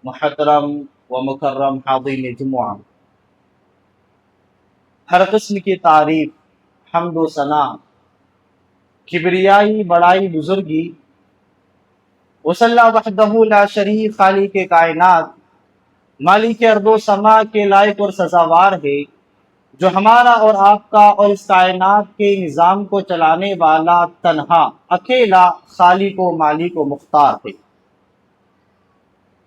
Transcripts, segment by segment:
محترم و مکرم حاضرین جمعہ، ہر قسم کی تعریف، حمد و ثنا، کبریائی، بڑائی، بزرگی وصلی اللہ وحدہ لا شریک خالق کے کائنات، مالک ارض و سما کے لائق اور سزاوار ہے، جو ہمارا اور آپ کا اور اس کائنات کے نظام کو چلانے والا تنہا اکیلا خالق و مالک و مختار ہے۔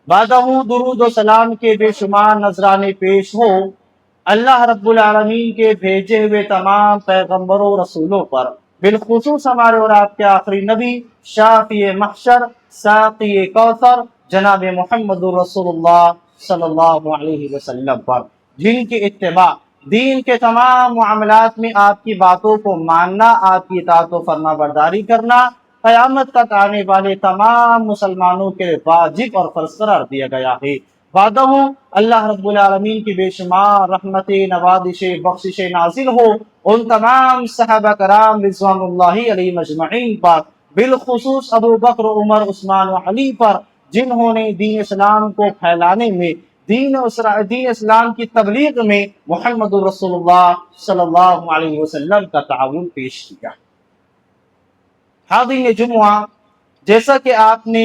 بعدہ درود و سلام کے بے شمار نذرانے پیش ہو اللہ رب العالمین کے بھیجے ہوئے تمام پیغمبروں و رسولوں پر، بالخصوص ہمارے اور آپ کے آخری نبی، شافی محشر، ساقی کوثر، جناب محمد رسول اللہ صلی اللہ علیہ وسلم پر، جن کی اتباع دین کے تمام معاملات میں آپ کی باتوں کو ماننا، آپ کی اطاعت و فرما برداری کرنا، قیامت تک آنے والے تمام مسلمانوں کے واجب اور فرض قرار دیا گیا ہے۔ وعدہ ہوں اللہ رب العالمین کی بے شمار رحمتیں، نوازشیں، بخششیں نازل ہو ان تمام صحابہ کرام رضوان اللہ علیہ مجمعین پر، بالخصوص ابو بکر، عمر، عثمان و علی پر، جنہوں نے دین اسلام کو پھیلانے میں، دین اسلام کی تبلیغ میں محمد رسول اللہ صلی اللہ علیہ وسلم کا تعاون پیش کیا۔ حاضرین جمعہ، جیسا کہ آپ نے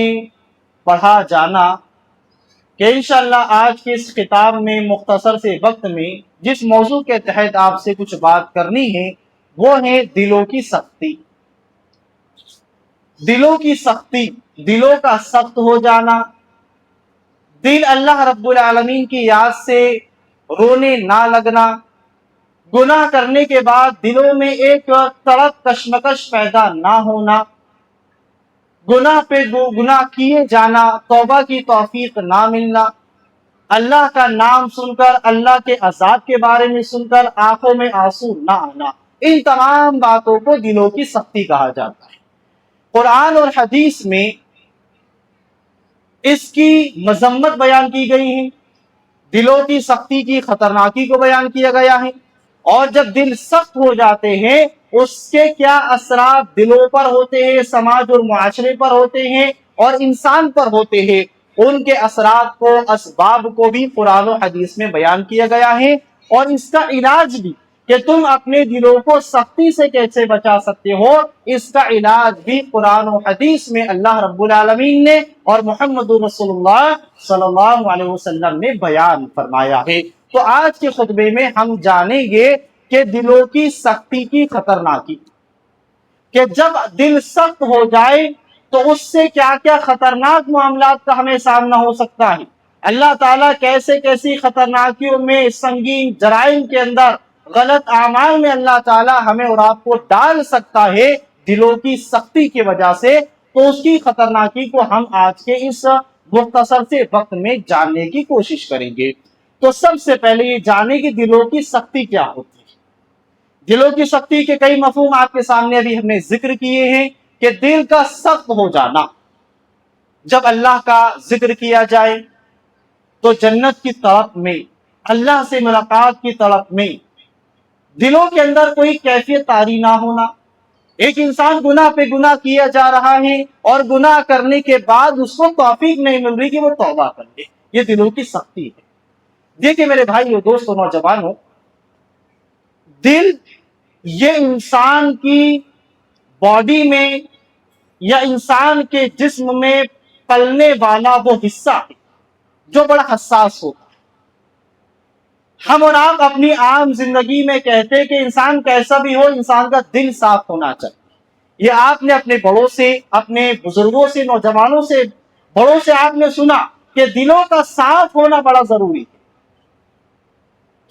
پڑھا جانا کہ انشاءاللہ آج کے اس خطاب میں مختصر سے وقت میں جس موضوع کے تحت آپ سے کچھ بات کرنی ہے وہ ہے دلوں کی سختی۔ دلوں کی سختی، دلوں کا سخت ہو جانا، دل اللہ رب العالمین کی یاد سے رونے نہ لگنا، گناہ کرنے کے بعد دلوں میں ایک تڑپ کشمکش پیدا نہ ہونا، گناہ پہ گناہ کیے جانا، توبہ کی توفیق نہ ملنا، اللہ کا نام سن کر، اللہ کے عذاب کے بارے میں سن کر آنکھوں میں آنسو نہ آنا، ان تمام باتوں کو دلوں کی سختی کہا جاتا ہے۔ قرآن اور حدیث میں اس کی مذمت بیان کی گئی ہے، دلوں کی سختی کی خطرناکی کو بیان کیا گیا ہے، اور جب دل سخت ہو جاتے ہیں اس کے کیا اثرات دلوں پر ہوتے ہیں، سماج اور معاشرے پر ہوتے ہیں اور انسان پر ہوتے ہیں، ان کے اثرات کو، اسباب کو بھی قرآن و حدیث میں بیان کیا گیا ہے، اور اس کا علاج بھی کہ تم اپنے دلوں کو سختی سے کیسے بچا سکتے ہو، اس کا علاج بھی قرآن و حدیث میں اللہ رب العالمین نے اور محمد رسول اللہ صلی اللہ علیہ وسلم نے بیان فرمایا ہے۔ تو آج کے خطبے میں ہم جانیں گے کہ دلوں کی سختی کی خطرناکی، کہ جب دل سخت ہو جائے تو اس سے کیا کیا خطرناک معاملات کا ہمیں سامنا ہو سکتا ہے، اللہ تعالیٰ کیسے کیسی خطرناکیوں میں، سنگین جرائم کے اندر، غلط اعمال میں اللہ تعالیٰ ہمیں اور آپ کو ڈال سکتا ہے دلوں کی سختی کی وجہ سے۔ تو اس کی خطرناکی کو ہم آج کے اس مختصر سے وقت میں جاننے کی کوشش کریں گے۔ تو سب سے پہلے یہ جانیں کہ دلوں کی سختی کیا ہوتی ہے۔ دلوں کی سختی کے کئی مفہوم آپ کے سامنے ابھی ہم نے ذکر کیے ہیں کہ دل کا سخت ہو جانا، جب اللہ کا ذکر کیا جائے تو جنت کی طرف میں، اللہ سے ملاقات کی طرف میں دلوں کے اندر کوئی کیفیت طاری نہ ہونا، ایک انسان گناہ پہ گناہ کیا جا رہا ہے اور گناہ کرنے کے بعد اس کو توفیق نہیں مل رہی کہ وہ توبہ کر لے، یہ دلوں کی سختی ہے۔ دیکھیں میرے بھائیو، دوستو، نوجوانوں، دل یہ انسان کی باڈی میں یا انسان کے جسم میں پلنے والا وہ حصہ ہے جو بڑا حساس ہوتا ہے۔ ہم اور آپ اپنی عام زندگی میں کہتے ہیں کہ انسان کیسا بھی ہو، انسان کا دل صاف ہونا چاہیے۔ یہ آپ نے اپنے بڑوں سے، اپنے بزرگوں سے، نوجوانوں سے، بڑوں سے آپ نے سنا کہ دلوں کا صاف ہونا بڑا ضروری ہے،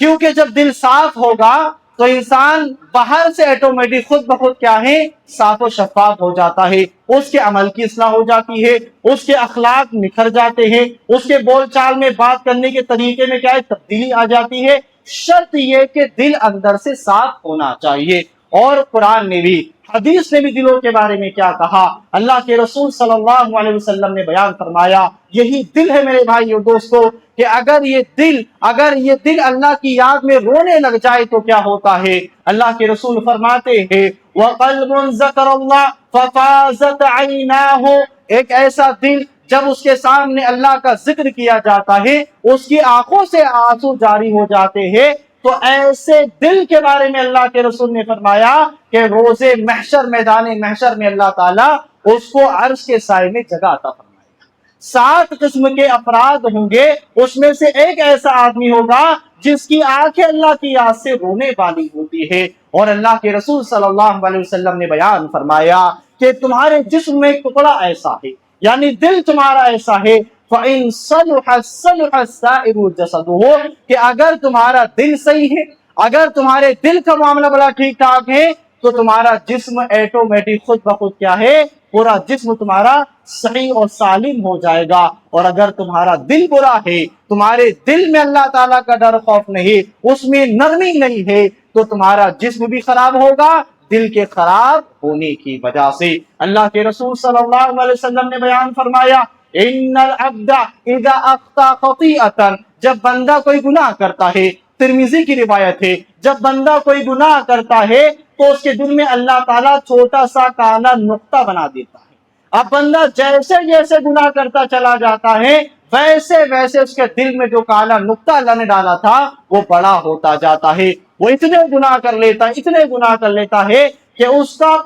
کیونکہ جب دل صاف ہوگا تو انسان باہر سے آٹومیٹک خود بخود کیا ہے، صاف و شفاف ہو جاتا ہے، اس کے عمل کی اصلاح ہو جاتی ہے، اس کے اخلاق نکھر جاتے ہیں، اس کے بول چال میں، بات کرنے کے طریقے میں کیا ہے، تبدیلی آ جاتی ہے۔ شرط یہ کہ دل اندر سے صاف ہونا چاہیے۔ اور قرآن نے بھی، حدیث نے بھی دلوں کے بارے میں کیا کہا، اللہ کے رسول صلی اللہ علیہ وسلم نے بیان فرمایا، یہی دل ہے میرے بھائیو دوستو، کہ اگر یہ دل اللہ کی یاد میں رونے لگ جائے تو کیا ہوتا ہے۔ اللہ کے رسول فرماتے ہیں وَقَلْبٌ ذَكَرَ اللَّهَ فَفَاضَتْ عَيْنَاهُ، ایک ایسا دل جب اس کے سامنے اللہ کا ذکر کیا جاتا ہے اس کی آنکھوں سے آنسو جاری ہو جاتے ہیں، تو ایسے دل کے بارے میں اللہ کے رسول نے فرمایا کہ روز محشر، میدان محشر میں اللہ تعالیٰ اس کو عرش کے سائے میں جگہ عطا فرمائے گا۔ 7 قسم کے افراد ہوں گے، اس میں سے ایک ایسا آدمی ہوگا جس کی آنکھیں اللہ کی یاد سے رونے والی ہوتی ہے، اور اللہ کے رسول صلی اللہ علیہ وسلم نے بیان فرمایا کہ تمہارے جسم میں ایک ٹکڑا ایسا ہے، یعنی دل تمہارا ایسا ہے، فَإِن صَلُحَ صَلُحَ السَّائِرُ جَسَدُهُ، کہ اگر تمہارا دل صحیح ہے، اگر تمہارے دل کا معاملہ بڑا ٹھیک ٹھاک ہے، تو تمہارا جسم ایٹومیٹک خود بخود کیا ہے، پورا جسم تمہارا صحیح اور سالم ہو جائے گا۔ اور اگر تمہارا دل برا ہے، تمہارے دل میں اللہ تعالیٰ کا ڈر خوف نہیں، اس میں نرمی نہیں ہے، تو تمہارا جسم بھی خراب ہوگا دل کے خراب ہونے کی وجہ سے۔ اللہ کے رسول صلی اللہ علیہ وسلم نے بیان فرمایا، ان العبد اذا اخطا خطیئۃ، جب بندہ کوئی گناہ کرتا ہے، ترمذی کی روایت ہے، جب بندہ کوئی گناہ کرتا ہے تو اس کے دل میں اللہ تعالیٰ چھوٹا سا کالا نقطہ بنا دیتا ہے۔ اب بندہ جیسے جیسے گناہ کرتا چلا جاتا ہے، ویسے ویسے اس کے دل میں جو کالا نقطہ اللہ نے ڈالا تھا وہ بڑا ہوتا جاتا ہے، وہ اتنے گناہ کر لیتا ہے، اتنے گناہ کر لیتا ہے کہ اس کا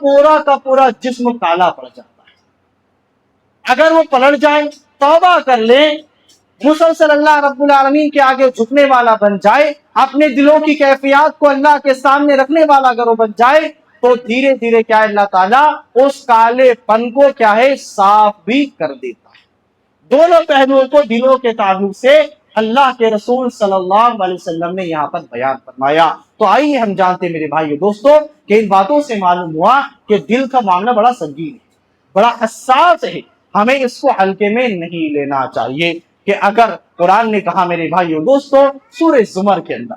پورا جسم کالا پڑ جاتا ہے۔ اگر وہ پلٹ جائے، توبہ کر لے، مسلسل اللہ رب العالمین کے آگے جھکنے والا بن جائے، اپنے دلوں کی کیفیات کو اللہ کے سامنے رکھنے والا اگر وہ بن جائے، تو دھیرے دھیرے کیا ہے، اللہ تعالیٰ اس کالے پن کو کیا ہے، صاف بھی کر دیتا ہے۔ دونوں پہلوؤں کو دلوں کے تعلق سے اللہ کے رسول صلی اللہ علیہ وسلم نے یہاں پر بیان فرمایا۔ تو آئیے ہم جانتے ہیں میرے بھائیو دوستو کہ ان باتوں سے معلوم ہوا کہ دل کا معاملہ بڑا سنگین ہے، بڑا حساس ہے، ہمیں اس کو ہلکے میں نہیں لینا چاہیے۔ کہ اگر قرآن نے کہا میرے بھائیو دوستو سورہ زمر کے اندر،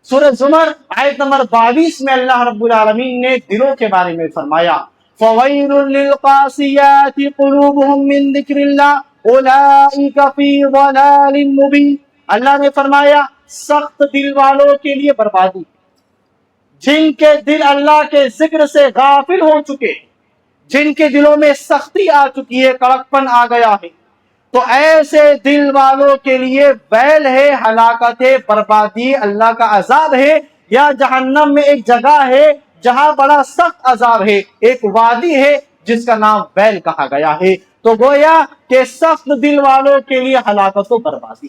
سورہ زمر آیت نمبر 22 میں اللہ رب العالمین نے دلوں کے بارے میں فرمایا، فَوَيْلٌ لِلْقَاسِيَاتِ قُلُوبُهُم مِّن ذِكْرِ اللَّهِ أُولَٰئِكَ فِي ضَلَالٍ مُّبِينٍ۔ اللہ نے فرمایا سخت دل والوں کے لیے بربادی، جن کے دل اللہ کے ذکر سے غافل ہو چکے، جن کے دلوں میں سختی آ چکی ہے، کڑکپن آ گیا ہے، تو ایسے دل والوں کے لیے ویل ہے، ہلاکت ہے، بربادی، اللہ کا عذاب ہے، یا جہنم میں ایک جگہ ہے جہاں بڑا سخت عذاب ہے، ایک وادی ہے جس کا نام ویل کہا گیا ہے۔ تو گویا کہ سخت دل والوں کے لیے ہلاکت و بربادی،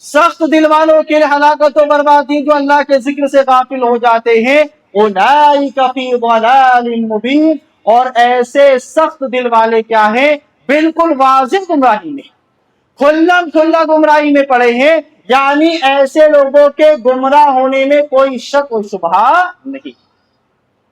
سخت دل والوں کے لیے ہلاکت و بربادی، جو اللہ کے ذکر سے غافل ہو جاتے ہیں، اولئک فی ضلال مبین، اور ایسے سخت دل والے کیا ہیں، بالکل واضح گمراہی میں، کھلم کھلا گمراہی میں پڑے ہیں، یعنی ایسے لوگوں کے گمراہ ہونے میں کوئی شک و شبہ نہیں۔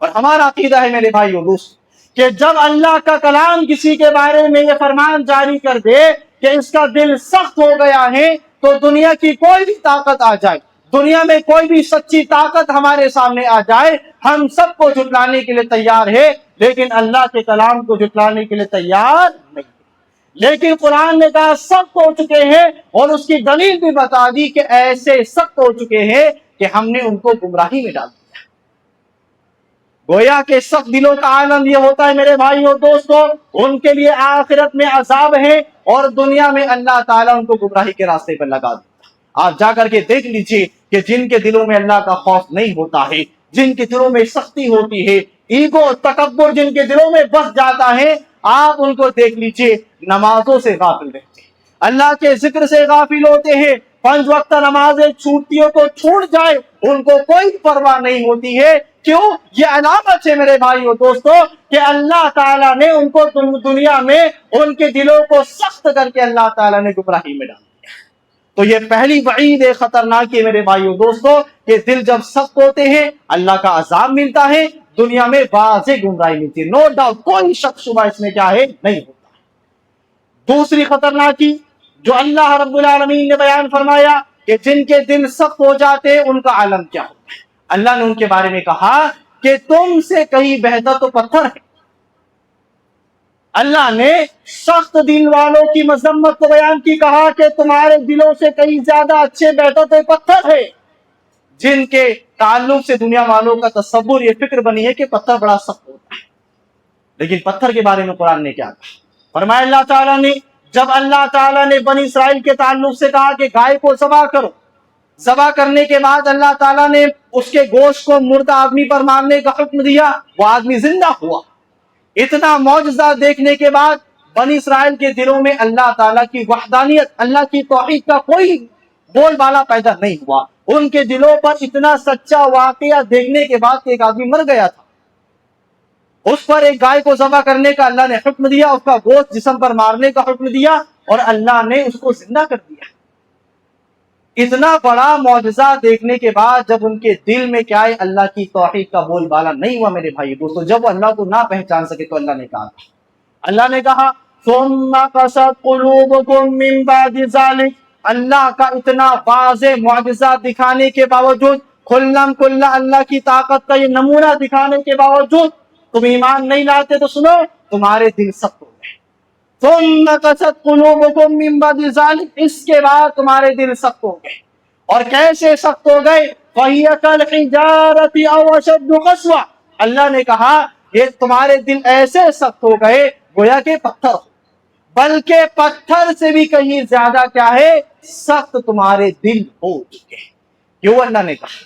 اور ہمارا عقیدہ ہے میرے بھائیو دوست کہ جب اللہ کا کلام کسی کے بارے میں یہ فرمان جاری کر دے کہ اس کا دل سخت ہو گیا ہے، تو دنیا کی کوئی بھی طاقت آ جائے، دنیا میں کوئی بھی سچی طاقت ہمارے سامنے آ جائے، ہم سب کو جھٹلانے کے لیے تیار ہے، لیکن اللہ کے کلام کو جھٹلانے کے لیے تیار نہیں۔ لیکن قرآن نے کہا سخت ہو چکے ہیں، اور اس کی دلیل بھی بتا دی کہ ایسے سخت ہو چکے ہیں کہ ہم نے ان کو گمراہی میں ڈال دیا۔ گویا کہ سخت دلوں کا عالم یہ ہوتا ہے میرے بھائیو دوستو، ان کے لیے آخرت میں عذاب ہے، اور دنیا میں اللہ تعالیٰ ان کو گمراہی کے راستے پر لگا دیتا۔ آپ جا کر کے دیکھ لیجئے کہ جن کے دلوں میں اللہ کا خوف نہیں ہوتا ہے، جن کے دلوں میں سختی ہوتی ہے، ایگو تکبر جن کے دلوں میں بس جاتا ہے، آپ ان کو دیکھ لیجئے نمازوں سے غافل رہتے ہیں، اللہ کے ذکر سے غافل ہوتے ہیں، 5 وقت نمازیں چھوٹتی ہو تو چھوٹ جائے ان کو کوئی پرواہ نہیں ہوتی ہے۔ کیوں؟ یہ علامت ہے میرے بھائیو دوستو کہ اللہ تعالیٰ نے ان کو دنیا میں ان کے دلوں کو سخت کر کے اللہ تعالیٰ نے گمراہی میں ڈال دیا۔ تو یہ پہلی وعید خطرناک ہے میرے بھائیو دوستو کہ دل جب سخت ہوتے ہیں اللہ کا عذاب ملتا ہے، دنیا میں واضح گمراہی ملتی ہے، نو ڈاؤٹ، کوئی شک شبہ اس میں کیا ہے نہیں ہوتا۔ دوسری خطرناکی جو اللہ رب العالمین نے بیان فرمایا کہ جن کے دل سخت ہو جاتے ہیں ان کا عالم کیا ہوتا ہے۔ اللہ نے ان کے بارے میں کہا کہ تم سے کہیں بہتر تو پتھر ہے۔ اللہ نے سخت دل والوں کی مذمت کو بیان کی، کہا کہ تمہارے دلوں سے کہیں زیادہ اچھے بہتر تو پتھر ہے، جن کے تعلق سے دنیا والوں کا تصور، یہ فکر بنی ہے کہ پتھر بڑا سخت ہوتا ہے۔ لیکن پتھر کے بارے میں قرآن نے کیا کہا؟ فرمایا اللہ تعالیٰ نے جب اللہ تعالیٰ نے بنی اسرائیل کے تعلق سے کہا کہ گائے کو ذبح کرو، ذبح کرنے کے بعد اللہ تعالیٰ نے اس کے گوشت کو مردہ آدمی پر مارنے کا حکم دیا، وہ آدمی زندہ ہوا۔ اتنا معجزہ دیکھنے کے بعد بنی اسرائیل کے دلوں میں اللہ تعالیٰ کی وحدانیت، اللہ کی توحید کا کوئی بول بالا پیدا نہیں ہوا۔ ان کے دلوں پر اتنا سچا واقعہ دیکھنے کے بعد کہ ایک آدمی مر گیا تھا، اس پر ایک گائے کو ذبح کرنے کا اللہ نے حکم دیا، اس کا گوشت جسم پر مارنے کا حکم دیا اور اللہ نے اس کو زندہ کر دیا۔ اتنا بڑا معجزہ دیکھنے کے بعد جب ان کے دل میں کیا ہے اللہ کی توحید کا بول بالا نہیں ہوا میرے بھائی دوستو، جب وہ اللہ کو نہ پہچان سکے تو اللہ نے کہا ثم قست قلوبکم من بعد ذلک، اللہ کا اتنا واضح معجزہ دکھانے کے باوجود، کھلم کھلا اللہ کی طاقت کا یہ نمونہ دکھانے کے باوجود تم ایمان نہیں لاتے تو سنو تمہارے دل سخت ہو گئے۔ ثم قست قلوبکم من بعد ذلک، اس کے بعد تمہارے دل سخت ہو گئے۔ اور کیسے سخت ہو گئے؟ فَهِيَ كَالْحِجَارَةِ أَوْ أَشَدُّ قَسْوَةً، اللہ نے کہا یہ تمہارے دل ایسے سخت ہو گئے گویا کہ پتھر ہو، بلکہ پتھر سے بھی کہیں زیادہ کیا ہے سخت تمہارے دل ہو چکے۔ کیوں اللہ نے کہا،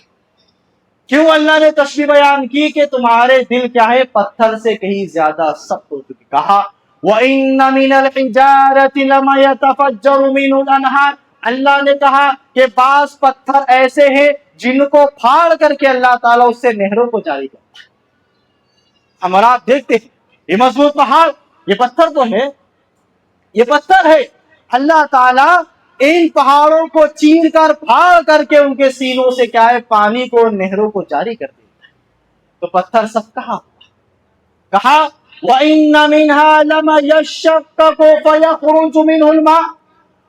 کیوں اللہ نے تشبیہ بیان کی کہ تمہارے دل کیا ہے پتھر سے کہیں زیادہ سخت ہو چکے؟ کہا وَإِنَّ مِنَ الْحِجَارَةِ لَمَا يَتَفَجَّرُ مِنْهُ الْأَنْهَارُ، اللہ نے کہا کہ بعض پتھر ایسے ہیں جن کو پھاڑ کر کے اللہ تعالیٰ اس سے نہروں کو جاری کرتا ہے۔ ہم اور آپ دیکھتے ہیں یہ مضبوط پہاڑ، یہ پتھر تو ہے، یہ پتھر ہے، اللہ تعالیٰ ان پہاڑوں کو چیر کر پھاڑ کر کے ان کے سینوں سے کیا ہے پانی کو نہروں کو جاری کر دیتا ہے۔ تو پتھر سب کہاں؟ کہا وَإِنَّ مِنْهَا لَمَا يَشَّقَّقُ فَيَخْرُجُ مِنْهُ الْمَاءُ،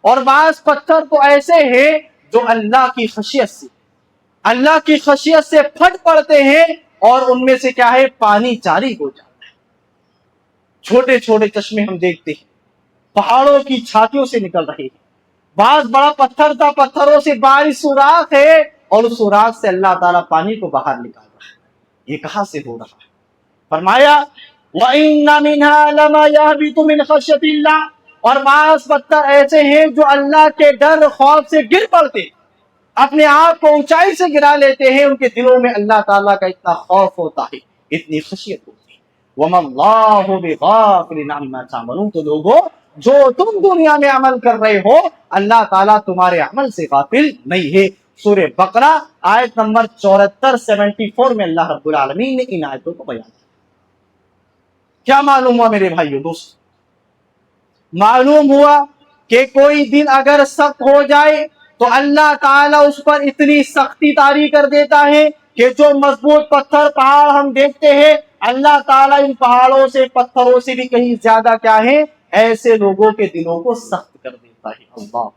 اور بعض پتھر تو ایسے ہیں جو اللہ کی خشیت سے پھٹ پڑتے ہیں اور ان میں سے کیا ہے پانی جاری ہو جاتا ہے۔ چھوٹے چھوٹے چشمے ہم دیکھتے ہیں پہاڑوں کی چھاتیوں سے نکل رہے ہیں، بعض بڑا پتھر تھا، پتھروں سے بارش سوراخ ہے اور اس سوراخ سے اللہ تعالیٰ پانی کو باہر نکال رہا ہے۔ یہ کہاں سے ہو رہا ہے؟ فرمایا وَإِنَّ مِنْهَا لَمَا يَهْبِطُ مِنْ خَشْيَةِ اللَّهِ، اور بعض پتھر ایسے ہیں جو اللہ کے ڈر خوف سے گر پڑتے، اپنے آپ کو اونچائی سے گرا لیتے ہیں، ان کے دلوں میں اللہ تعالیٰ کا اتنا خوف ہوتا ہے، اتنی خشیت ہوتی ہے۔ وَمَا اللَّهُ بِغَافِلٍ عَمَّا تَعْمَلُونَ، تو لوگوں جو تم دنیا میں عمل کر رہے ہو اللہ تعالیٰ تمہارے عمل سے غافل نہیں ہے۔ سورہ بقرہ آیت نمبر 74 میں اللہ رب العالمین نے ان آیتوں کو بیان کیا۔ کیا معلوم ہوا میرے بھائیو دوست؟ معلوم ہوا کہ کوئی دل اگر سخت ہو جائے تو اللہ تعالیٰ اس پر اتنی سختی طاری کر دیتا ہے کہ جو مضبوط پتھر پہاڑ ہم دیکھتے ہیں اللہ تعالیٰ ان پہاڑوں سے پتھروں سے بھی کہیں زیادہ کیا ہے ایسے لوگوں کے دلوں کو سخت کر دیتا ہے۔ اللہ،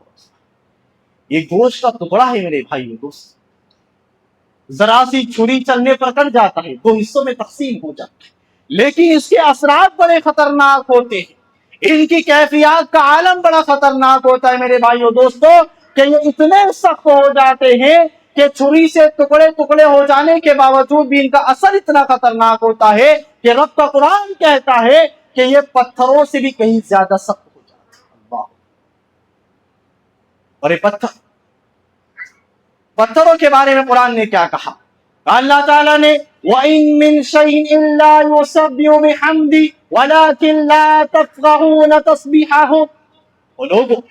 یہ گوشت کا ٹکڑا ہے میرے بھائیو دوست، ذرا سی چھری چلنے پر کٹ جاتا ہے، دو حصوں میں تقسیم ہو جاتا ہے، لیکن اس کے اثرات بڑے خطرناک ہوتے ہیں، ان کی کیفیات کا عالم بڑا خطرناک ہوتا ہے میرے بھائیو دوستو، کہ یہ اتنے سخت ہو جاتے ہیں کہ چھری سے ٹکڑے ٹکڑے ہو جانے کے باوجود بھی ان کا اثر اتنا خطرناک ہوتا ہے کہ رب کا قرآن کہتا ہے کہ یہ پتھروں سے بھی کہیں زیادہ سخت ہو جاتا ہے۔ اللہ، اور یہ پتھروں کے بارے میں قرآن نے کیا کہا؟ اللہ تعالیٰ نے وَإِن مِّن شَيْءٍ إِلَّا يُسَبِّحُ بِحَمْدِهِ وَلَكِن لَّا تَفْقَهُونَ تَسْبِيحَهُمْ، اور لوگوں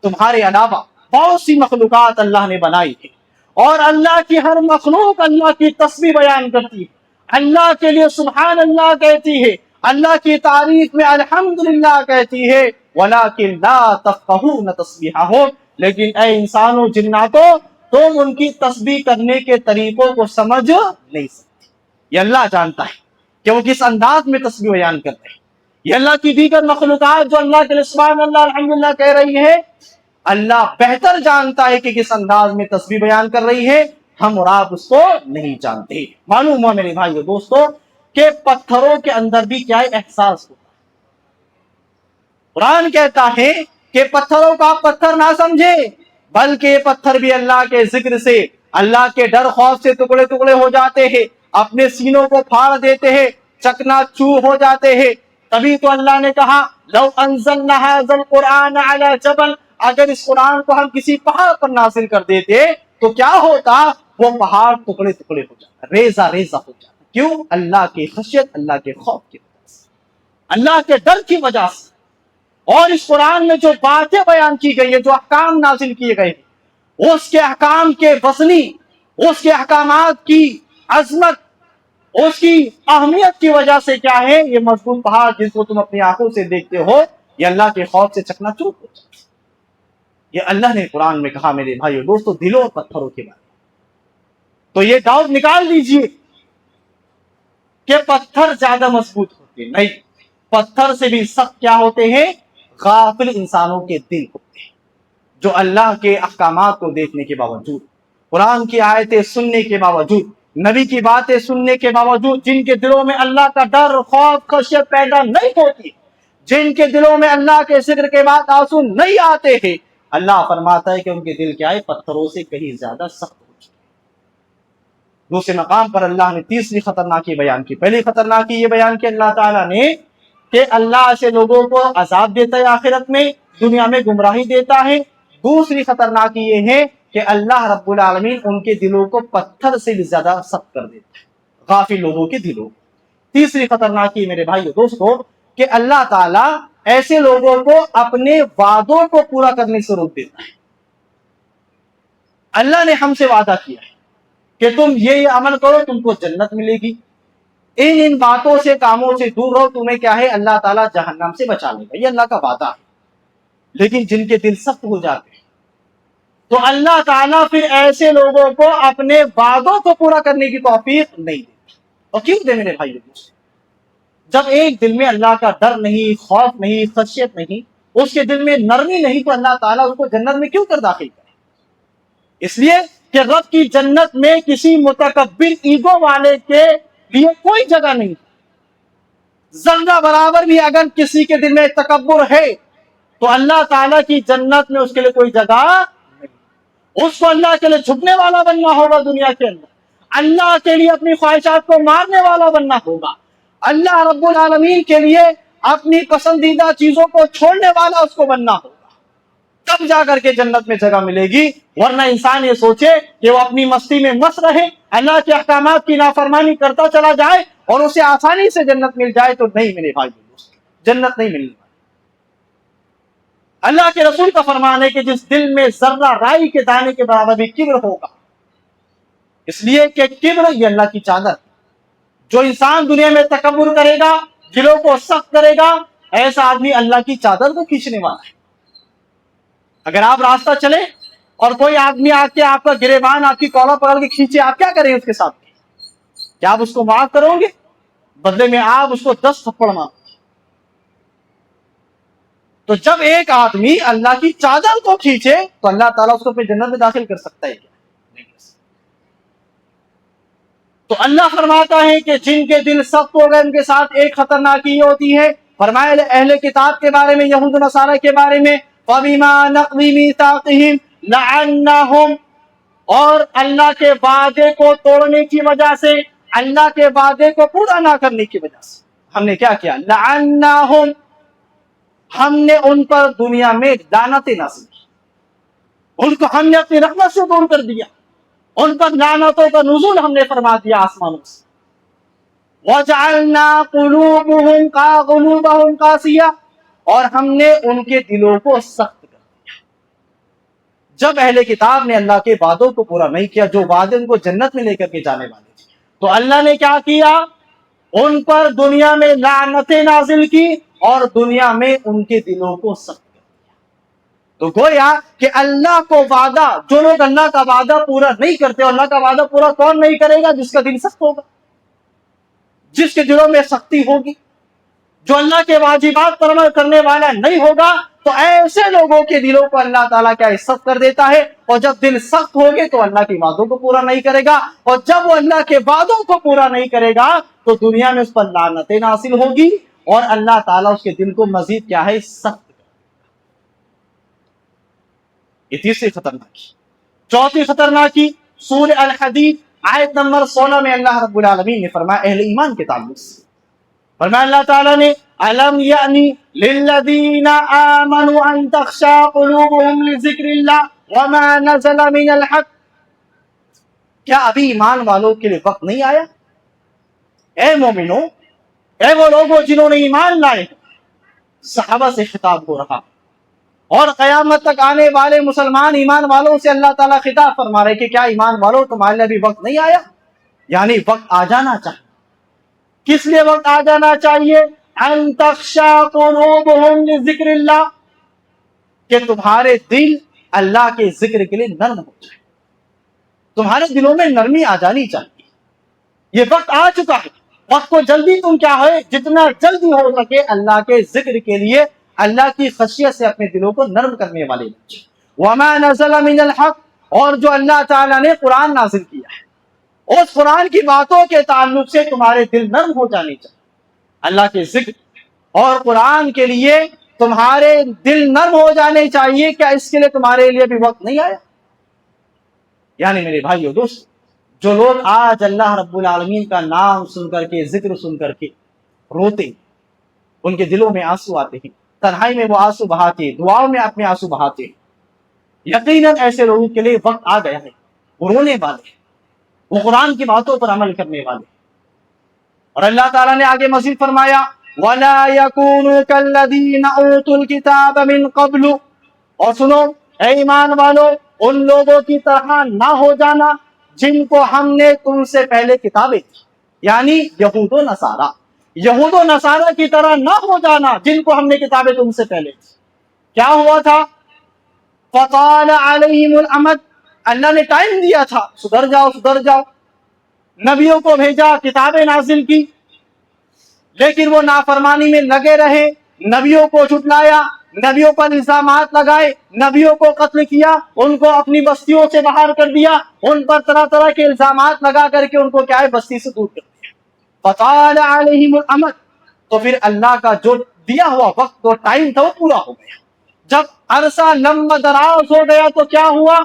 تمہارے علاوہ بہت سی مخلوقات اللہ نے بنائی ہے اور اللہ کی ہر مخلوق اللہ کی تسبیح بیان کرتی ہے، اللہ کے لیے سبحان اللہ کہتی ہے، اللہ کی تعریف میں الحمدللہ کہتی ہے، وَلَكِن لَّا تَفْقَهُونَ تَسْبِيحَهُمْ، لیکن اے انسانوں جناتوں تم ان کی تسبیح کرنے کے طریقوں کو سمجھ نہیں سکتے۔ یہ اللہ جانتا ہے کہ وہ کس انداز میں تسبیح بیان کرتے ہیں۔ یہ اللہ کی دیگر مخلوقات جو اللہ کے لیے سبحان اللہ الحمدللہ کہہ رہی ہے، اللہ بہتر جانتا ہے کہ کس انداز میں تسبیح بیان کر رہی ہے، ہم اور آپ اس کو نہیں جانتے۔ معلوم ہوا میرے بھائیو دوستو کہ پتھروں کے اندر بھی کیا احساس ہوتا ہے۔ قرآن کہتا ہے کہ پتھروں کو آپ پتھر نہ سمجھے، بلکہ یہ پتھر بھی اللہ کے ذکر سے، اللہ کے ڈر خوف سے ٹکڑے ٹکڑے ہو جاتے ہیں، اپنے سینوں کو پھاڑ دیتے ہیں، چکنا چور ہو جاتے ہیں، तभी तो अल्लाह ने कहा लौ अंज़लना हाज़ल कुरआन अला जबल, अगर इस कुरान को हम किसी पहाड़ पर नाज़िल कर देते तो क्या होता, वो पहाड़ टुकड़े टुकड़े हो जाता, रेजा रेजा हो जाता। क्यों? अल्लाह की खशियत, अल्लाह के खौफ की वजह से, अल्लाह के डर की वजह से। और इस कुरान में जो बातें बयान की गई है, जो अहकाम नाजिल किए गए, उसके अहकाम के वज़नी, उसके अहकामात की अजमत, उसकी अहमियत की वजह से क्या है, ये मजबूत पहाड़ जिसको तुम अपनी आंखों से देखते हो, ये अल्लाह के खौफ से चकनाचूर हो जाता है। ये अल्लाह ने कुरान में कहा मेरे भाइयों दोस्तों, दिलों और पत्थरों के बारे में। तो ये डाउट निकाल दीजिए कि पत्थर ज्यादा मजबूत होते, नहीं, पत्थर से भी सख्त क्या होते हैं, गाफिल इंसानों के दिल होते हैं, जो अल्लाह के अहकामात को देखने के बावजूद, कुरान की आयतें सुनने के बावजूद, नबी की बातें सुनने के बावजूद, जिनके दिलों में अल्लाह का डर, खौफ, खशियत पैदा नहीं होती, जिनके दिलों में अल्लाह के जिक्र के बाद आंसू नहीं आते हैं, अल्लाह फरमाता है कि उनके दिल क्या है, पत्थरों से कहीं ज्यादा सख्त हो चुके। दूसरे मकाम पर अल्लाह ने तीसरी खतरनाकी बयान की। पहली खतरनाकी ये बयान की अल्लाह ताला ने कि अल्लाह से लोगों को अजाब देता है, आखिरत में दुनिया में गुमराही देता है। दूसरी खतरनाकी ये है कि अल्लाह रब्बुल आलमीन उनके दिलों को पत्थर से भी ज्यादा सख्त कर देता है, गाफिल लोगों के दिलों। तीसरी खतरनाकी मेरे भाइयों दोस्तों कि अल्लाह ताला ऐसे लोगों को अपने वादों को पूरा करने से रोक देता है। अल्लाह ने हमसे वादा किया है कि तुम ये अमल करो, तुमको जन्नत मिलेगी, इन बातों से, कामों से दूर रहो, तुम्हें क्या है, अल्लाह ताला जहन्नम से बचा लेगा, ये अल्लाह का वादा है। लेकिन जिनके दिल सख्त हो जाते हैं तो अल्लाह ताला फिर ऐसे लोगों को अपने वादों को पूरा करने की तौफीक नहीं देता। और क्यों दे मेरे भाई, जब एक दिल में अल्लाह का डर नहीं, खौफ नहीं, खशियत नहीं, उसके दिल में नरमी नहीं, तो अल्लाह ताला उसको जन्नत में क्यों कर दाखिल करे? इसलिए कि रब की जन्नत में किसी मुतकब्बिर ईगो वाले के लिए कोई जगह नहीं। जर्रा बराबर भी अगर किसी के दिल में तकब्बुर है तो अल्लाह ताला की जन्नत में उसके लिए कोई जगह नहीं। उसको अल्लाह के लिए झुकने वाला बनना होगा दुनिया के अंदर, अल्लाह के लिए अपनी ख्वाहिशात को मारने वाला बनना होगा, अल्लाह रब्बुल आलमीन के लिए अपनी पसंदीदा चीजों को छोड़ने वाला उसको बनना होगा, तब जाकर के जन्नत में जगह मिलेगी। वरना इंसान ये सोचे कि वो अपनी मस्ती में मस्त रहे, अल्लाह के अहकामात की नाफरमानी करता चला जाए और उसे आसानी से जन्नत मिल जाए, तो नहीं मेरे भाई, जन्नत नहीं मिलने वाली। अल्लाह के रसूल का फरमान है कि जिस दिल में जर्रा राई के दाने के बराबर भी किब्र होगा, इसलिए कि किब्र ये अल्लाह की चादर, जो इंसान दुनिया में तकब्बुर करेगा, दिलों को सख्त करेगा, ऐसा आदमी अल्लाह की चादर को खींचने वाला है। अगर आप रास्ता चले और कोई आदमी आके आपका गिरेबान, आपकी कॉलर पकड़ के खींचे, आप क्या करेंगे उसके साथ? क्या आप उसको माफ करोगे? बदले में आप उसको 10 थप्पड़ मारो। तो जब एक आदमी अल्लाह की चादर को खींचे तो अल्लाह ताला उसको अपनी जन्नत में दाखिल कर सकता है क्या? नहीं कर सकता। तो अल्लाह फरमाता है कि जिनके दिल सख्त हो गए उनके साथ एक खतरनाकी होती है। फरमाया अहले किताब के बारे में, यहूद नसारा के बारे में, फबिमा नक़ज़ि मीसाक़िहिम लअन्नाहुम, और अल्लाह के वादे को तोड़ने की वजह से, अल्लाह के वादे को पूरा ना करने की वजह से हमने क्या किया, लअन्नाहुम, हमने उन पर दुनिया में लानतें नाज़िल की, उनको हमने अपनी रहमत से दूर कर दिया, उन पर लानतों का नुज़ूल हमने फरमा दिया आसमानों से। वजअलना कुलूबहुम कुलूबहुम कासिया, और हमने उनके दिलों को सख्त कर दिया। जब अहले किताब ने अल्लाह के वादों को पूरा नहीं किया, जो वादे उनको जन्नत में लेकर के जाने वाले थे, तो अल्लाह ने क्या किया, उन पर दुनिया में लानतें नाजिल की और दुनिया में उनके दिलों को सख्त कर दिया। तो गोया कि अल्लाह को वादा, जो लोग अल्लाह का वादा पूरा नहीं करते, अल्लाह का वादा पूरा कौन नहीं करेगा? जिसका दिल सख्त होगा, जिसके दिलों में सख्ती होगी, जो अल्लाह के वाजिबात पर अमल करने वाला नहीं होगा, तो ऐसे लोगों के दिलों को अल्लाह ताला क्या सख्त कर देता है। और जब दिल सख्त हो गए तो अल्लाह के वादों को पूरा नहीं करेगा, और जब वो अल्लाह के वादों को पूरा नहीं करेगा तो दुनिया में उस पर लानतें नासिल होगी और अल्लाह ताला उसके दिल को मजीद क्या है, सख्त। ये तीसरी खतरनाकी। चौथी खतरनाकी सूरह अल हदीद आयत नंबर 16 में अल्लाह रब्बुल आलमीन ने फरमाया अहले ईमान के ताल्लुक से, फरमाया अल्लाह ताला ने अलम यानी लिल्लदीना आमनु अन तख्शा कुलूबुहुम लिज़िक्रिल्लाह वमा नज़ला मिनल हक़। क्या अभी ईमान वालों के लिए वक्त नहीं आया? ए मोमिनो, ए वो लोगों जिन्होंने ईमान लाए, सहाबा से खिताब हो रहा और कयामत तक आने वाले मुसलमान ईमान वालों से अल्लाह ताला खिताब फरमा रहे कि क्या ईमान वालों तुम्हारे लिए अभी वक्त नहीं आया? यानी वक्त आ जाना चाहिए। किस लिए वक्त आ जाना चाहिए? अन तख्शा कुलूबुहुम लिज़िक्रिल्लाह, कि तुम्हारे दिल अल्लाह के जिक्र के लिए नर्म हो जाए, तुम्हारे दिलों में नरमी आ जानी चाहिए। ये वक्त आ चुका है। वक्त को जल्दी तुम क्या है, जितना जल्दी हो सके अल्लाह के जिक्र के लिए, अल्लाह की खशियत से अपने दिलों को नर्म करने वाले बच्चे। वमा नज़ला मिनल हक़, और जो अल्लाह ताला ने कुरान नाजिल किया है, उस कुरान की बातों के ताल्लुक से तुम्हारे दिल नर्म हो जाने चाहिए। अल्लाह के जिक्र और कुरान के लिए तुम्हारे दिल नर्म हो जाने चाहिए। क्या इसके लिए तुम्हारे लिए भी वक्त नहीं आया? यानी मेरे भाइयों दोस्त, जो लोग आज अल्लाह रब्बुल आलमीन का नाम सुन करके, जिक्र सुन करके रोते, उनके दिलों में आंसू आते हैं, तन्हाई में वो आंसू बहाते, दुआओं में अपने आंसू बहाते, यकीनन ऐसे लोगों के लिए वक्त आ गया है। वो रोने वाले, वो कुरान की बातों पर अमल करने वाले। और अल्लाह ताला ने आगे मज़ीद फरमाया, वला यकूनु कल्लदीना ऊतुल किताब मिन क़ब्लु, और सुनो ऐ ईमान वालों, उन लोगों की तरह ना हो जाना जिनको हमने तुमसे पहले किताबें दी, यानी यहूदो नसारा, यहूदो नसारा की तरह ना हो जाना जिनको हमने किताबें तुमसे पहले दी। क्या हुआ था? फ़ताल अलैहिमुल अमद, अल्लाह ने टाइम दिया था, सुधर जाओ सुधर जाओ, नबियों को भेजा, किताबें नाजिल की, लेकिन वो नाफरमानी में लगे रहे, नबियों को झुठलाया, नबियों पर इल्जामात लगाए, नबियों को कत्ल किया, उनको अपनी बस्तियों से बाहर कर दिया, उन पर तरह तरह के इल्जामात लगा करके उनको क्या है, बस्ती से दूर कर दिया। फ़ताल अलैहिमुल अमद, तो फिर अल्लाह का जो दिया हुआ वक्त, तो टाइम था, वो पूरा हो गया। जब अरसा लंबा दराज हो गया तो क्या हुआ?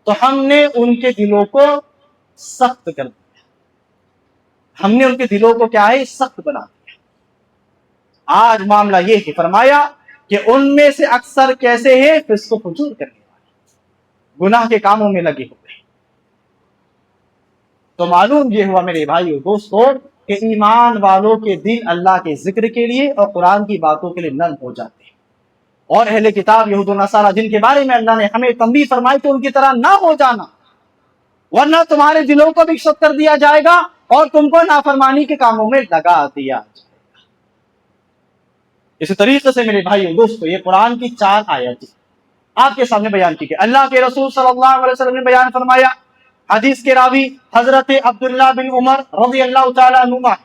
तो हमने उनके दिलों को सख्त कर दिया, हमने उनके दिलों को क्या है, सख्त बना दिया। आज मामला ये है, फरमाया कि उनमें से अक्सर कैसे है, फिस्को फुजूर करने वाले, गुनाह के कामों में लगे हुए। तो मालूम ये हुआ मेरे भाइयों दोस्तों कि ईमान वालों के दिल अल्लाह के जिक्र के लिए और कुरान की बातों के लिए नर्म हो जाते हैं। और अहले किताब यहूद व नसारा, जिनके बारे में अल्लाह ने हमें तंबीह फरमाई कि उनकी तरह ना हो जाना, वरना तुम्हारे दिलों को भी सख्त कर दिया जाएगा और तुमको नाफरमानी के कामों में लगा दिया जाएगा। इसी तरीके से मेरे भाइयों दोस्तों, ये कुरान की 4 आयतें आपके सामने बयान की गई। अल्लाह के रसूल सल्लल्लाहु अलैहि वसल्लम ने बयान फरमाया, हदीस के रावी हजरत अब्दुल्लाह बिन उमर रज़ियल्लाहु ताला अन्हुमा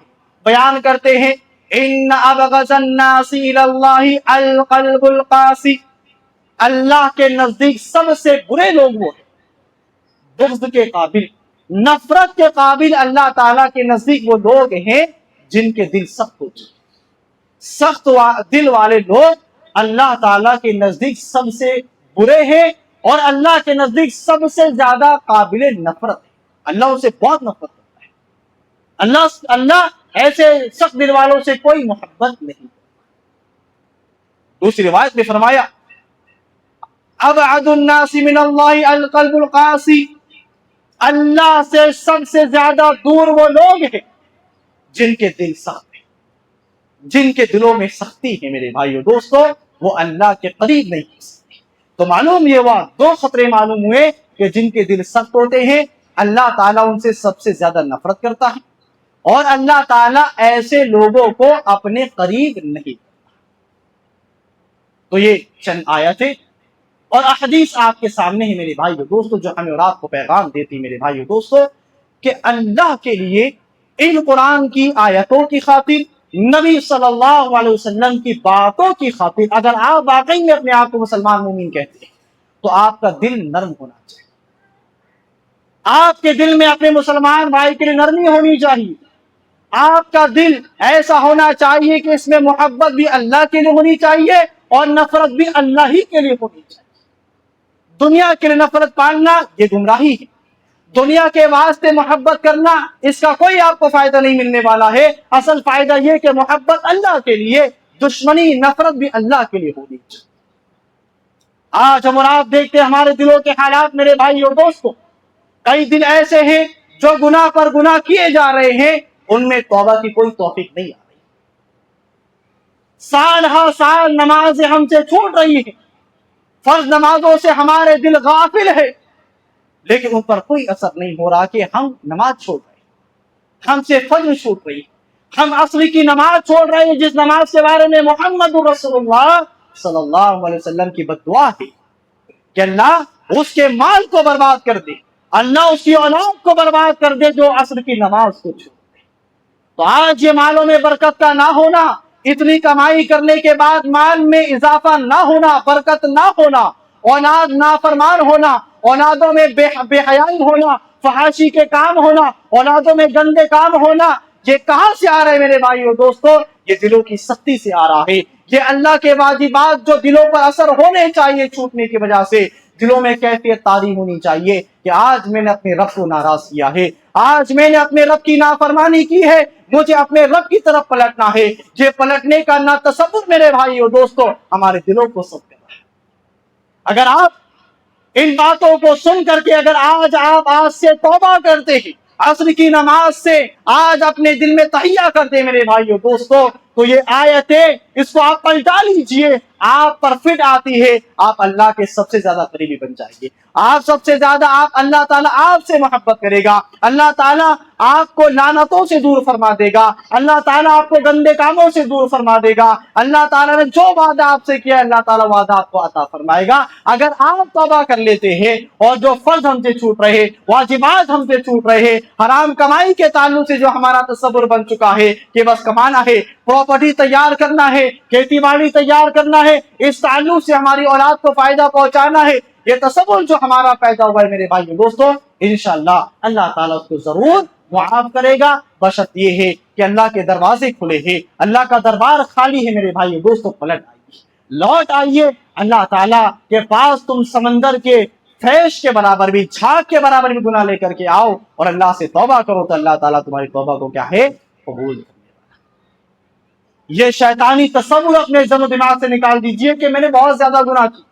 बयान करते हैं, इन्ना अबग़ज़न नासी इलल्लाहि अल क़ल्बुल क़ासी, अल्लाह के नजदीक सबसे बुरे लोग वो हैं, बुग़्ज़ के काबिल, नफरत के काबिल अल्लाह ताला के नजदीक वो लोग हैं जिनके दिल सख्त हो चुके। सख्त दिल वाले लोग अल्लाह ताला के नजदीक सबसे बुरे हैं और अल्लाह के नजदीक सबसे ज्यादा काबिल नफरत है। अल्लाह उनसे बहुत नफरत करता है। अल्लाह ऐसे सख्त दिल वालों से कोई मोहब्बत नहीं। दूसरी रिवायत में फरमाया, अबअदुन नासी मिनल्लाहि अल क़ल्बुल क़ासी, अल्लाह से सबसे ज्यादा दूर वो लोग हैं जिनके दिल सख्त हैं, जिनके दिलों में सख्ती है। मेरे भाइयों दोस्तों, वो अल्लाह के करीब नहीं हो सकते। तो मालूम ये हुआ, 2 खतरे मालूम हुए कि जिनके दिल सख्त होते हैं अल्लाह ताला उनसे सबसे ज्यादा नफरत करता है और अल्लाह ताला ऐसे लोगों को अपने करीब नहीं करता। तो ये चंद आयतें और अहदीस आपके सामने है मेरे भाइयों दोस्तों, जो हमें और आपको पैगाम देती मेरे भाइयों दोस्तों कि अल्लाह के लिए इन कुरान की आयतों की खातिर, नबी सल्लल्लाहु अलैहि वसल्लम की बातों की खातिर अगर आप वाकई में अपने आप को मुसलमान मोमिन कहते हैं तो आपका दिल नर्म होना चाहिए। आपके दिल में अपने मुसलमान भाई के लिए नरमी होनी चाहिए। आपका दिल ऐसा होना चाहिए कि इसमें मोहब्बत भी अल्लाह के लिए होनी चाहिए और नफरत भी अल्लाह ही के लिए होनी चाहिए। दुनिया के लिए नफरत पालना ये गुमराही है, दुनिया के वास्ते मोहब्बत करना, इसका कोई आपको फायदा नहीं मिलने वाला है। असल फायदा ये कि मोहब्बत अल्लाह के लिए, दुश्मनी नफरत भी अल्लाह के लिए होनी चाहिए। आज हम और आप देखते हैं हमारे दिलों के हालात मेरे भाई और दोस्तों, कई दिन ऐसे हैं जो गुनाह पर गुनाह किए जा रहे हैं, उनमें तौबा की कोई तौफीक नहीं आ रही। साल हर साल नमाजें हमसे छूट रही है, फर्ज नमाजों से हमारे दिल गाफिल है, लेकिन उन पर कोई असर नहीं हो रहा कि हम नमाज छोड़ रहे हैं, हमसे फज्र छूट रही है, हम असर की नमाज छोड़ रहे हैं, जिस नमाज के बारे में मोहम्मद रसूलुल्लाह सल्लल्लाहु अलैहि वसल्लम की बद्दुआ है कि अल्लाह उसके माल को बर्बाद कर दे, अल्लाह उसकी औलाद को बर्बाद कर दे जो असर की नमाज को छोड़ दे। तो आज ये मालों में बरकत का ना होना, इतनी कमाई करने के बाद माल में इजाफा ना होना, बरकत ना होना, औलाद नाफरमान होना, औलादों में बेहयाई होना, फहाशी के काम होना, औलादों में गंदे काम होना, ये कहां से आ रहा है मेरे भाइयों दोस्तों? ये दिलों की सख्ती से आ रहा है। ये अल्लाह के वाजिबात जो दिलों पर असर होने चाहिए छूटने की वजह से, दिलों में कैफियत तारी होनी चाहिए कि आज मैंने अपने रब को नाराज किया है, आज मैंने अपने रब की नाफरमानी की है, मुझे अपने रब की तरफ पलटना है। ये पलटने का ना तसव्वुर मेरे भाइयों दोस्तों हमारे दिलों को सब कर रहा है। अगर आप इन बातों को सुन करके अगर आज से तौबा करते हैं, असर की नमाज से आज अपने दिल में तहिया करते मेरे भाइयों दोस्तों, तो ये आयतें इसको आप पलटा लीजिए, आप पर फिट आती है, आप अल्लाह के सबसे ज्यादा करीबी बन जाएंगे, आप सबसे ज्यादा आप अल्लाह ताला आपसे मोहब्बत करेगा, अल्लाह ताला आपको लानतों से दूर फरमा देगा, अल्लाह ताला आपको गंदे कामों से दूर फरमा देगा, अल्लाह ताला ने जो वादा आपसे किया अल्लाह ताला वादा आपको अता फरमाएगा। अगर आप तौबा कर लेते हैं और जो फर्ज हमसे छूट रहे, वाजिबात हमसे छूट रहे, हराम कमाई के ताल्लुक से जो हमारा तसव्वुर बन चुका है कि बस कमाना है, प्रॉपर्टी तैयार करना है, खेती बाड़ी तैयार करना है, इस ताल्लुक से हमारी औलाद को फायदा पहुंचाना है, ये तसव्वुर जो हमारा पैदा हुआ है मेरे भाइयों दोस्तों, इंशाअल्लाह अल्लाह ताला उसको जरूर मुआफ करेगा, बशर्त ये है कि अल्लाह के दरवाजे खुले हैं, अल्लाह का दरबार खाली है मेरे भाइयों दोस्तों, पलट आइए, लौट आइए अल्लाह ताला के पास। तुम समंदर के फैश के बराबर भी, झाग के बराबर भी गुनाह लेकर के आओ और अल्लाह से तौबा करो तो अल्लाह ताला तुम्हारी तौबा को क्या है, कबूल। ये शैतानी तसव्वुर अपने जहन दिमाग से निकाल दीजिए कि मैंने बहुत ज्यादा गुनाह की,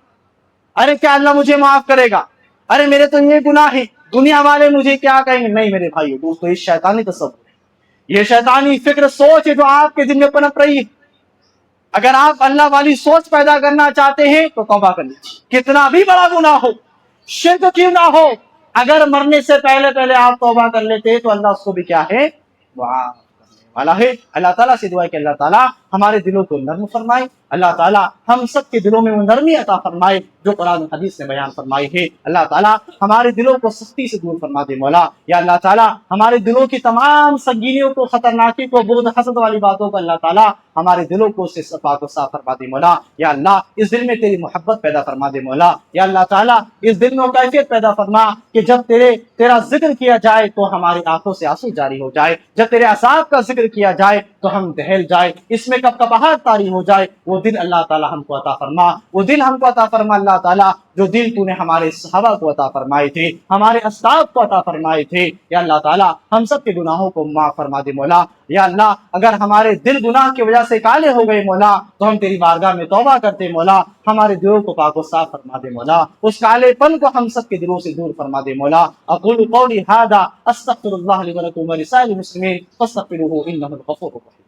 अरे क्या अल्लाह मुझे माफ करेगा, अरे मेरे तो ये गुनाह है, दुनिया वाले मुझे क्या कहेंगे। नहीं मेरे भाइयों दोस्तों, ये शैतानी तसव्वुर है, ये शैतानी फिक्र सोच है जो आपके दिल में पनप रही है। अगर आप अल्लाह वाली सोच पैदा करना चाहते हैं तो तौबा कर लीजिए, कितना भी बड़ा गुनाह हो, शिर्क क्यों ना हो, अगर मरने से पहले पहले आप तौबा कर लेते हैं तो अल्लाह उसको भी क्या है, वाह वाला है। अल्लाह ताला से दुआ है कि अल्लाह ताला हमारे दिलों को नर्म फरमाए, अल्लाह ताला हम सब के दिलों में वो नरमी अता फरमाए जो कुरान और हदीस ने बयान फरमाई है। अल्लाह ताला हमारे दिलों को सख्ती से दूर फरमा दे मौला। या अल्लाह ताला हमारे दिलों की तमाम संगीनियों को, खतरनाकी को, बुग़्ज़ हसद वाली बातों को अल्लाह ताला हमारे दिलों को उससे सफा को साफ फरमा दे मौला। या अल्लाह इस दिल में तेरी मोहब्बत पैदा फरमा दे मौला। या अल्लाह ताला इस दिल में कैफियत पैदा फरमा कि जब तेरा जिक्र किया जाए तो हमारी आंखों से आंसू जारी हो जाए, जब तेरे अज़ाब का जिक्र किया जाए तो हम दहल जाए, इसमें कपकपाहट तारी हो जाए। वो दिन अल्लाह ताला हमको अता फरमा, वो दिन हमको अता फरमा अल्लाह ताला जो दिन तूने हमारे सहाबा को अता फरमाए थे, हमारे अस्ताब को अता फरमाए थे। या अल्लाह ताला हम सब के गुनाहों को माफ फरमा दे मौला। या अल्लाह अगर हमारे दिल गुनाह की वजह से काले हो गए मौला तो हम तेरी बारगाह में तौबा करते मौला, हमारे दिलों को पाक और साफ फरमा दे मौला, उस कालेपन को हम सब के दिलों से दूर फरमा दे मौला। अक़ूलु क़ौली हाज़ा अस्तग़फ़िरुल्लाह ली व लकुम व लिसाइरिल मुस्लिमीन फस्तग़फ़िरूहु इन्नहु गफ़ूरुर रहीम।